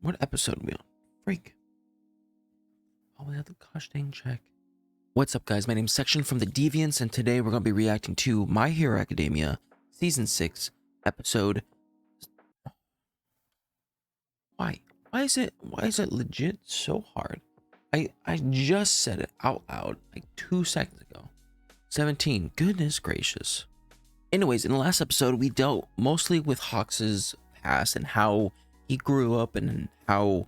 What episode are we on? Freak. Oh, we have the gosh dang check. What's up, guys? My name's Section from the Deviants, and today we're going to be reacting to My Hero Academia Season 6, Episode... Why? Why is it legit so hard? I just said it out loud like 2 seconds ago. 17. Goodness gracious. Anyways, in the last episode, we dealt mostly with Hawks' past and how he grew up and how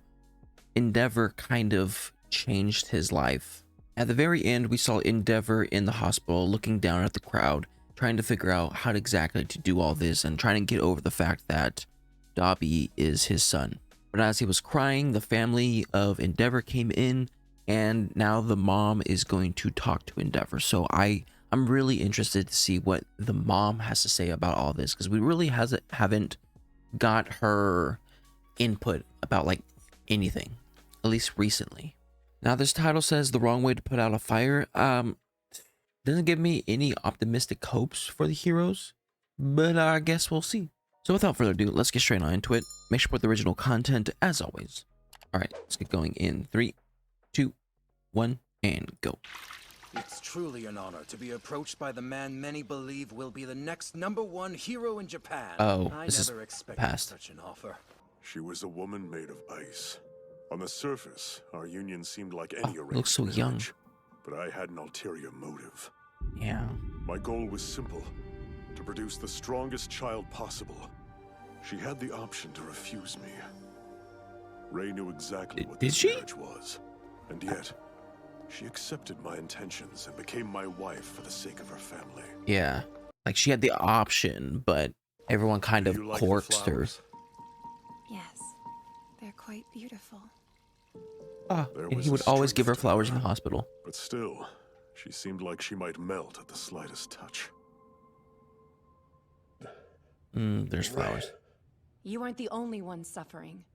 Endeavor kind of changed his life. At the very end, we saw Endeavor in the hospital looking down at the crowd, trying to figure out how exactly to do all this and trying to get over the fact that Dobby is his son. But as he was crying, the family of Endeavor came in, and now the mom is going to talk to Endeavor. So I'm really interested to see what the mom has to say about all this, because we really haven't got her input about like anything, at least recently. Now this title says the wrong way to put out a fire. Doesn't give me any optimistic hopes for the heroes, but I guess we'll see. So without further ado, let's get straight on into it. Make sure to put the original content as always. All right, let's get going in 3, 2, 1, and go. It's truly an honor to be approached by the man many believe will be the next #1 hero in Japan. Oh, I this never is expected past. such an offer. She was a woman made of ice. On the surface, our union seemed like any arranged looks so young. marriage, but I had an ulterior motive. Yeah. My goal was simple: to produce the strongest child possible. She had the option to refuse me. Rei knew exactly what Did this she? marriage was, and yet she accepted my intentions and became my wife for the sake of her family. Yeah. Like she had the option, but everyone kind of You like the coerced her. flowers? Yes, they're quite beautiful. There And was he a would always give her strength to flowers in her. the hospital. But still, she seemed like she might melt at the slightest touch. There's flowers. You aren't the only one suffering.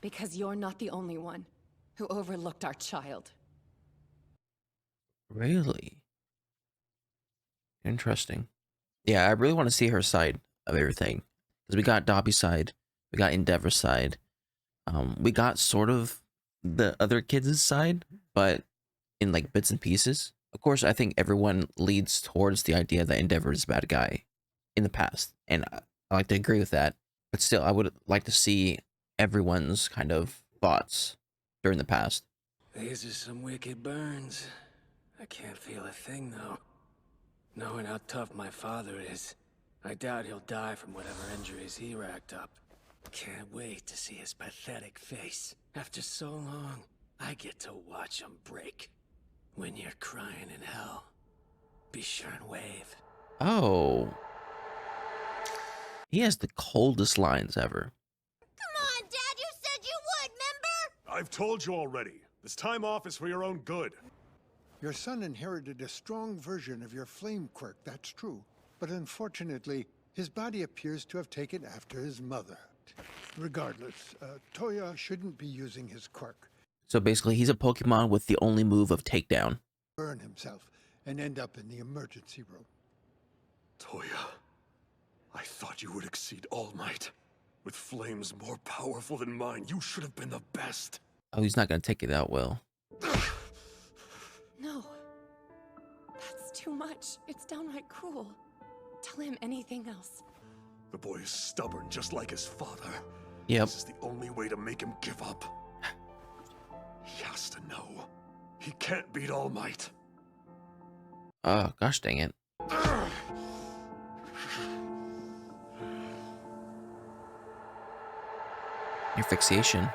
Because you're not the only one who overlooked our child. Really? Interesting. Yeah, I really want to see her side of everything. Because we got Dobby's side, we got Endeavor's side, we got sort of the other kids' side, but in like bits and pieces. Of course, I think everyone leads towards the idea that Endeavor is a bad guy in the past, and I like to agree with that. But still, I would like to see everyone's kind of thoughts during the past. These are some wicked burns. I can't feel a thing, though. Knowing how tough my father is, I doubt he'll die from whatever injuries he racked up. Can't wait to see his pathetic face. After so long, I get to watch him break. When you're crying in hell, be sure and wave. Oh. He has the coldest lines ever. Come on, Dad, you said you would, remember? I've told you already. This time off is for your own good. Your son inherited a strong version of your flame quirk, that's true. But unfortunately, his body appears to have taken after his mother. Regardless, Toya shouldn't be using his quirk. So basically, he's a Pokemon with the only move of takedown. Burn himself and end up in the emergency room. Toya, I thought you would exceed All Might. With flames more powerful than mine, you should have been the best. Oh, he's not going to take it out well. No. That's too much. It's downright cruel. Tell him anything else. The boy is stubborn, just like his father. Yep. This is the only way to make him give up. He has to know. He can't beat All Might. Oh, gosh dang it. Your fixation.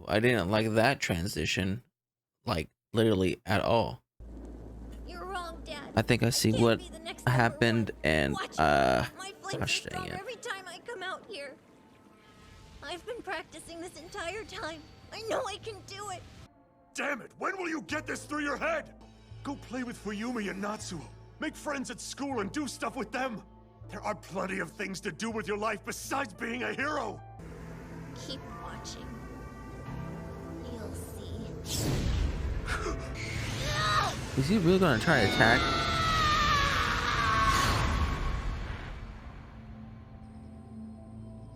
I didn't like that transition, like literally at all. You're wrong, Dad. I think I see Can't what be the next happened, #1. and Watch. gosh My flames get dang stronger it. every time I come out here. I've been practicing this entire time. I know I can do it. Damn it! When will you get this through your head? Go play with Fuyumi and Natsuo. Make friends at school and do stuff with them. There are plenty of things to do with your life besides being a hero. Keep watching. You'll see. Is he really gonna try to attack?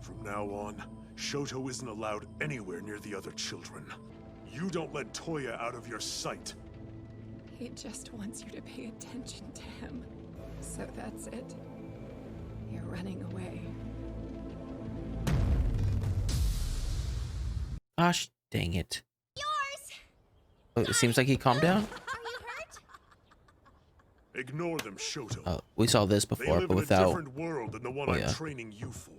From now on, Shoto isn't allowed anywhere near the other children. You don't let Toya out of your sight. He just wants you to pay attention to him. So that's it. You're running away. Gosh dang it. Yours! Oh, it seems like he calmed down. Are you hurt? Ignore them, Shoto. Oh, we saw this They before, live but in a without. different world than the one Oh, I'm yeah. training you for.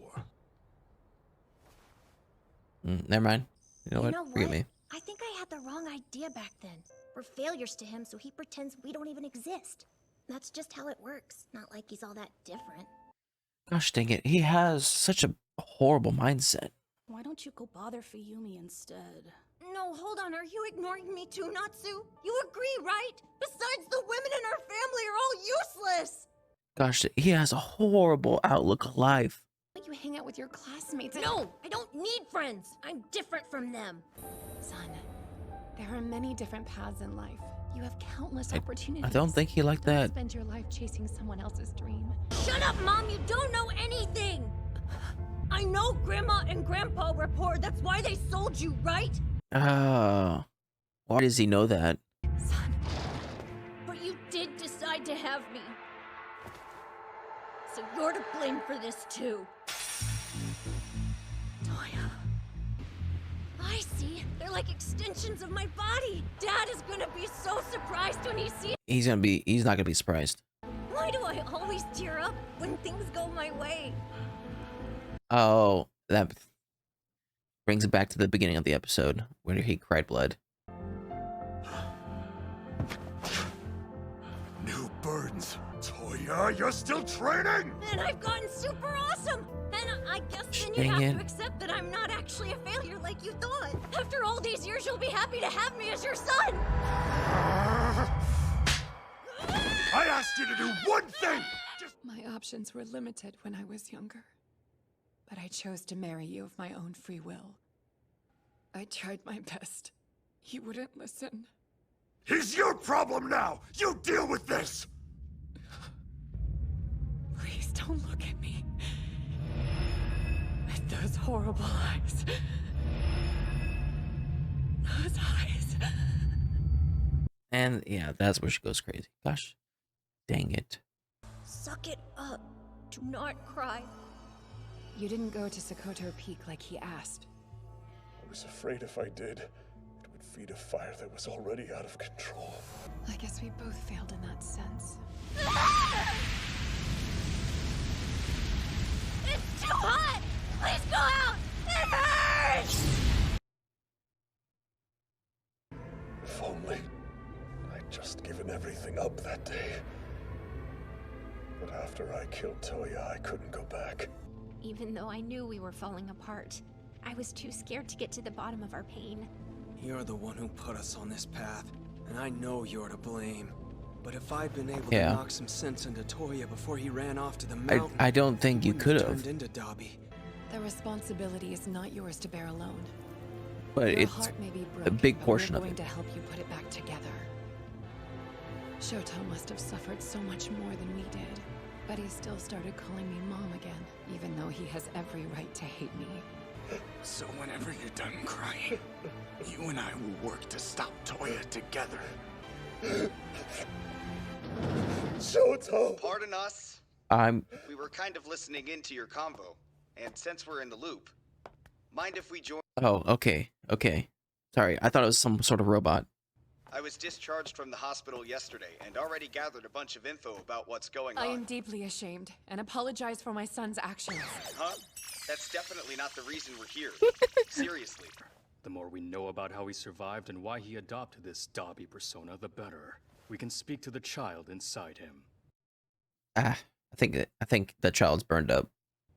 Never mind. You know what? Forgive me. I think I had the wrong idea back then. We're failures to him, so he pretends we don't even exist. That's just how it works. Not like he's all that different. Gosh dang it. He has such a horrible mindset. Why don't you go bother Fuyumi instead? No, hold on. Are you ignoring me too, Natsu? You agree, right? Besides, the women in our family are all useless. Gosh, he has a horrible outlook of life. But you hang out with your classmates. No, I don't need friends. I'm different from them. Son, there are many different paths in life. You have countless opportunities. I don't think he liked Don't that. spend your life chasing someone else's dream. Shut up, Mom. You don't know anything. I know Grandma and Grandpa were poor. That's why they sold you, right? Why does he know that? Son, But you did decide to have me. So you're to blame for this, too. Toya. I see. They're like extensions of my body. Dad is gonna be so surprised when he sees. He's not gonna be surprised. Why do I always tear up when things go my way? Oh, that brings it back to the beginning of the episode where he cried blood. New burdens. Toya, you're still training? And I've gotten super awesome. And I guess then you Dang have it. to accept that I'm not actually a failure like you thought. After all these years, you'll be happy to have me as your son. I asked you to do one thing! Just My options were limited when I was younger. But I chose to marry you of my own free will. I tried my best. He wouldn't listen. He's your problem now! You deal with this! Please don't look at me. With those horrible eyes. Those eyes. And yeah, that's where she goes crazy. Gosh, dang it. Suck it up. Do not cry. You didn't go to Sokoto Peak like he asked. I was afraid if I did, it would feed a fire that was already out of control. I guess we both failed in that sense. It's too hot! Please go out! It hurts! If only I'd just given everything up that day. But after I killed Toya, I couldn't go back. Even though I knew we were falling apart, I was too scared to get to the bottom of our pain. You're the one who put us on this path, and I know you're to blame. But if I'd been able Yeah. to knock some sense into Toya before he ran off to the mountain, I don't think you wouldn't could turned have, into Dobby. The responsibility is not yours to bear alone. but Your it's heart may be a broken, big but portion we're of going it. to help you put it back together. Shoto must have suffered so much more than we did, but he still started calling me Mom again, even though he has every right to hate me. So whenever you're done crying, you and I will work to stop Toya together. Shoto! Pardon us. I'm We were kind of listening into your convo, and since we're in the loop, mind if we join? oh, okay. Sorry, I thought it was some sort of robot. I was discharged from the hospital yesterday and already gathered a bunch of info about what's going I on. am deeply ashamed and apologize for my son's actions. Huh? That's definitely not the reason we're here. Seriously. The more we know about how he survived and why he adopted this Dobby persona, the better. We can speak to the child inside him. I think the child's burned up.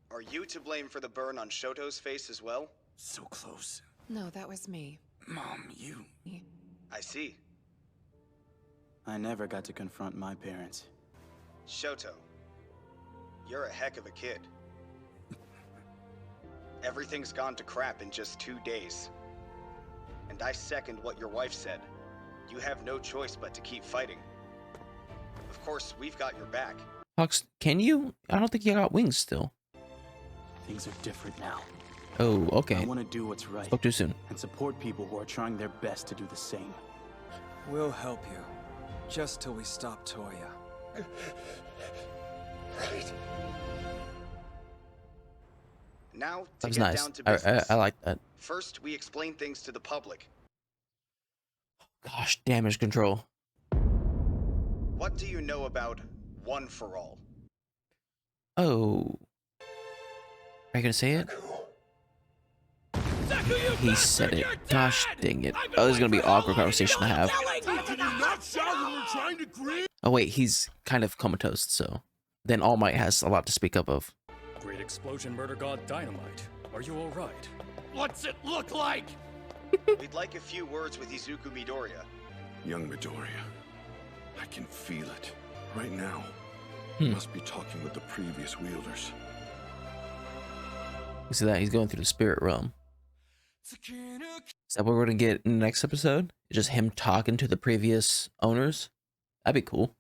Are you to blame for the burn on Shoto's face as well? So close. No, that was me. Mom, you... I see. I never got to confront my parents. Shoto, you're a heck of a kid. Everything's gone to crap in just 2 days. And I second what your wife said. You have no choice but to keep fighting. Of course, we've got your back. Fox, can you? I don't think you got wings still. Things are different now. Oh, okay. I want to do what's right. Spoke too soon. And support people who are trying their best to do the same. We'll help you. Just till we stop Toya. Right. Now, That to was get nice. down to business. I like that. First, we explain things to the public. Gosh, damage control. What do you know about One for All? Oh. Are you gonna say it? He said it. Gosh dang it. Oh, this is gonna be an awkward conversation to have. Oh wait, he's kind of comatose, so then All Might has a lot to speak up of. Great explosion, murder god Dynamite. Are you alright? What's it look like? We'd like a few words with Izuku Midoriya. Young Midoriya, I can feel it right now. Hmm. You must be talking with the previous wielders. You see that? He's going through the spirit realm. Is that what we're gonna get in the next episode? Just him talking to the previous owners? That'd be cool.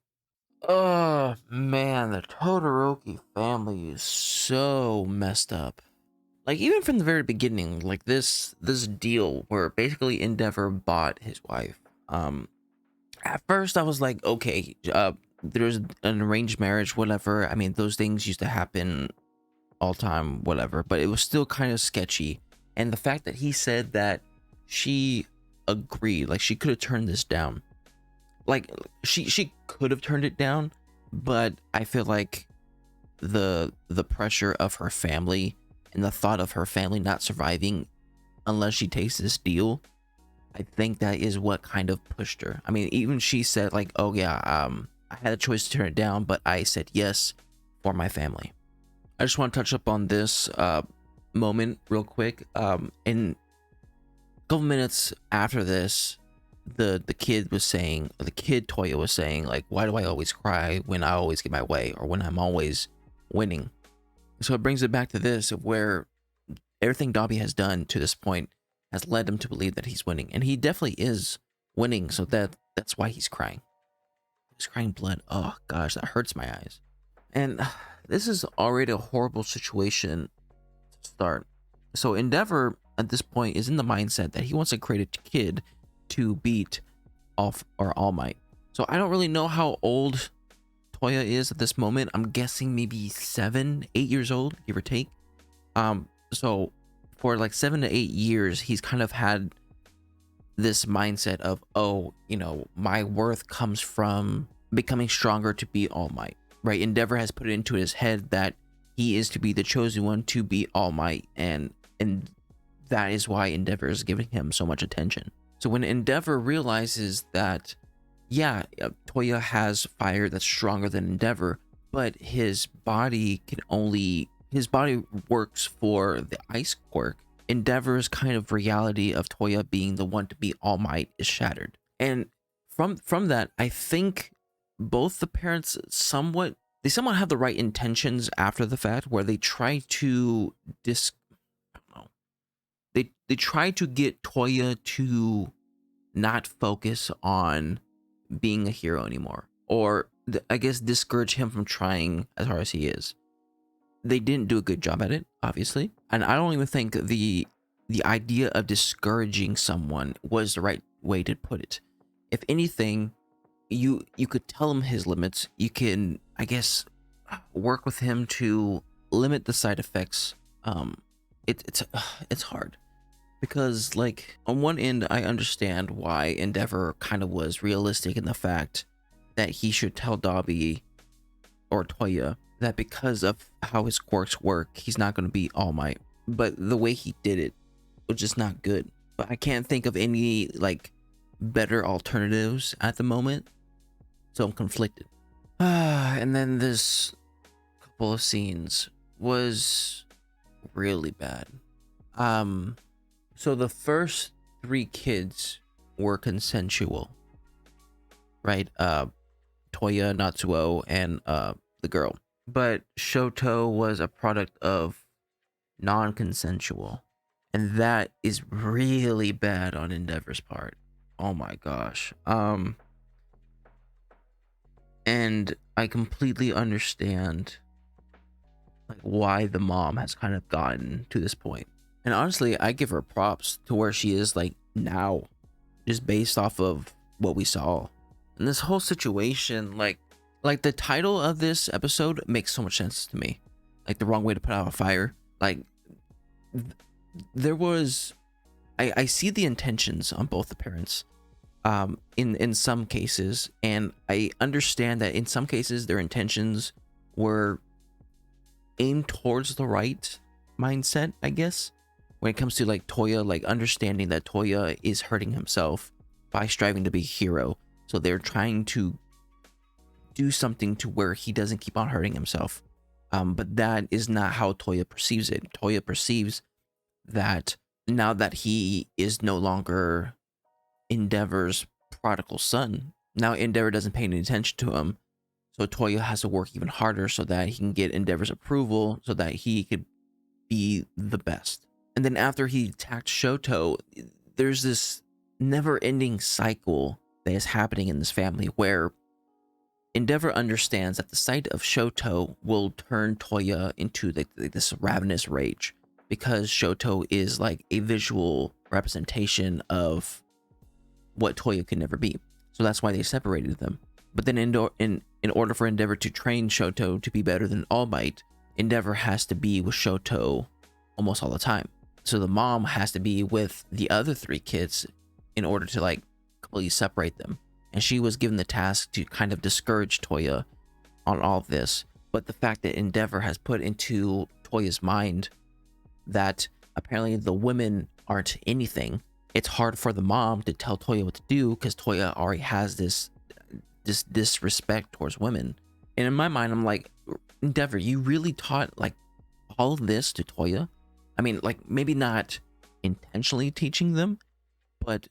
Oh man, the Todoroki family is so messed up. Like even from the very beginning, like this deal where basically Endeavor bought his wife. At first I was like, okay, there's an arranged marriage, whatever. I mean, those things used to happen all time, whatever, but it was still kind of sketchy. And the fact that he said that she agreed, like she could have turned this down. Like she could have turned it down, but I feel like the pressure of her family and the thought of her family not surviving unless she takes this deal, I think that is what kind of pushed her. I mean, even she said like, oh yeah, I had a choice to turn it down, but I said yes for my family. I just want to touch up on this moment real quick. In a couple minutes after this, the kid Toya was saying like, why do I always cry when I always get my way, or when I'm always winning? So it brings it back to this, of where everything Dabi has done to this point has led him to believe that he's winning, and he definitely is winning. So that's why he's crying. He's crying blood. Oh gosh, that hurts my eyes. And this is already a horrible situation to start. So Endeavor at this point is in the mindset that he wants to create a kid to beat All Might. So I don't really know how old Toya is at this moment. I'm guessing maybe 7, 8 years old, give or take. So for like 7 to 8 years, he's kind of had this mindset of, oh, you know, my worth comes from becoming stronger to beat All Might, right? Endeavor has put it into his head that he is to be the chosen one to beat All Might, and that is why Endeavor is giving him so much attention. So when Endeavor realizes that, yeah, Toya has fire that's stronger than Endeavor, but his body works for the ice quirk, Endeavor's kind of reality of Toya being the one to beat All Might is shattered. And from that, I think both the parents somewhat have the right intentions after the fact, where they try to they try to get Toya to not focus on being a hero anymore, or I guess discourage him from trying as hard as he is. They didn't do a good job at it, obviously, and I don't even think the idea of discouraging someone was the right way to put it. If anything, you could tell him his limits. You can, I guess, work with him to limit the side effects. It's hard, because like on one end I understand why Endeavor kind of was realistic in the fact that he should tell Dabi or Toya that because of how his quirks work, he's not going to beat All Might. But the way he did it was just not good. But I can't think of any like better alternatives at the moment, so I'm conflicted. And then this couple of scenes was really bad. So the first 3 kids were consensual, right? Toya, Natsuo, and the girl. But Shoto was a product of non-consensual, and that is really bad on Endeavor's part. Oh my gosh. And I completely understand like why the mom has kind of gotten to this point. And honestly, I give her props to where she is like now, just based off of what we saw. And this whole situation, like the title of this episode makes so much sense to me. Like the wrong way to put out a fire. Like there was, I see the intentions on both the parents, in some cases, and I understand that in some cases their intentions were aimed towards the right mindset, I guess, when it comes to like Toya, like understanding that Toya is hurting himself by striving to be a hero. So they're trying to do something to where he doesn't keep on hurting himself. But that is not how Toya perceives it. Toya perceives that now that he is no longer Endeavor's prodigal son, now Endeavor doesn't pay any attention to him. So Toya has to work even harder so that he can get Endeavor's approval so that he could be the best. And then after he attacked Shoto, there's this never-ending cycle that is happening in this family where Endeavor understands that the sight of Shoto will turn Toya into this ravenous rage, because Shoto is like a visual representation of what Toya could never be. So that's why they separated them. But then in order for Endeavor to train Shoto to be better than All Might, Endeavor has to be with Shoto almost all the time. So the mom has to be with the other three kids in order to like completely separate them. And she was given the task to kind of discourage Toya on all of this. But the fact that Endeavor has put into Toya's mind that apparently the women aren't anything, it's hard for the mom to tell Toya what to do because Toya already has this disrespect towards women. And in my mind, I'm like, Endeavor, you really taught like all of this to Toya? I mean, like maybe not intentionally teaching them, but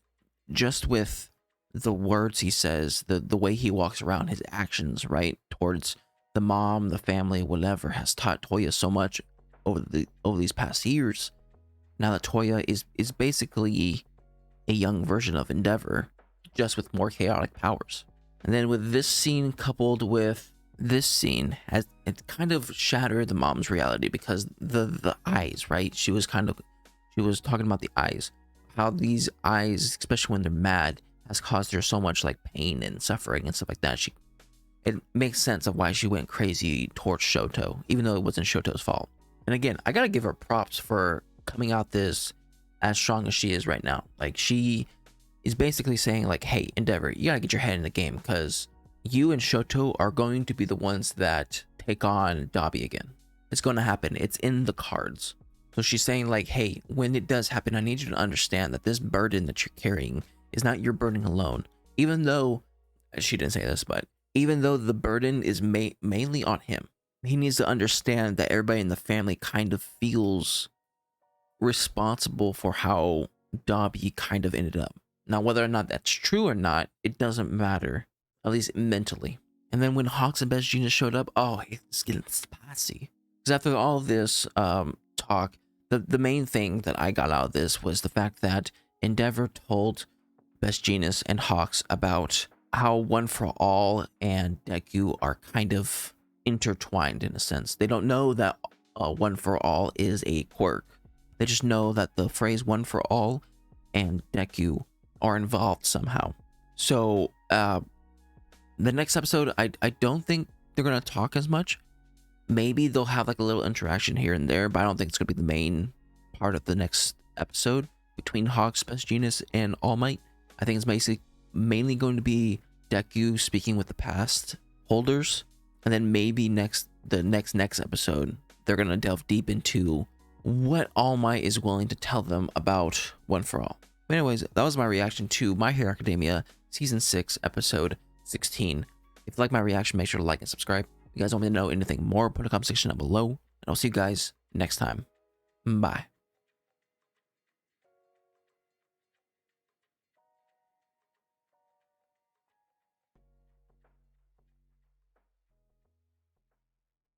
just with the words he says, the way he walks around, his actions, right, towards the mom, the family, whatever, has taught Toya so much over these past years. Now that Toya is basically a young version of Endeavor, just with more chaotic powers. And then with this scene coupled with this scene, it kind of shattered the mom's reality, because the eyes, right? She was talking about the eyes, how these eyes, especially when they're mad, has caused her so much like pain and suffering and stuff like that. It makes sense of why she went crazy towards Shoto, even though it wasn't Shoto's fault. And again, I gotta give her props for coming out this as strong as she is right now. Like, she is basically saying like, hey, Endeavor, you gotta get your head in the game, because you and Shoto are going to be the ones that take on Dabi again. It's going to happen. It's in the cards. So she's saying like, hey, when it does happen, I need you to understand that this burden that you're carrying is not your burden alone. Even though, she didn't say this, but even though the burden is mainly on him, he needs to understand that everybody in the family kind of feels responsible for how Dabi kind of ended up. Now, whether or not that's true or not, it doesn't matter, at least mentally. And then when Hawks and Best Genius showed up, oh, it's getting spicy. Because after all this talk, the main thing that I got out of this was the fact that Endeavor told Best Genius and Hawks about how One for All and Deku are kind of intertwined in a sense. They don't know that One for All is a quirk. They just know that the phrase One for All and Deku are involved somehow. So the next episode, I don't think they're going to talk as much. Maybe they'll have like a little interaction here and there, but I don't think it's going to be the main part of the next episode between Hawks, Best Genius, and All Might. I think it's mainly going to be Deku speaking with the past holders, and then maybe the next episode, they're going to delve deep into what All Might is willing to tell them about One for All. But anyways, that was my reaction to My Hero Academia Season 6, Episode 16. If you like my reaction, make sure to like and subscribe. If you guys want me to know anything more, put a comment section down below, and I'll see you guys next time. Bye.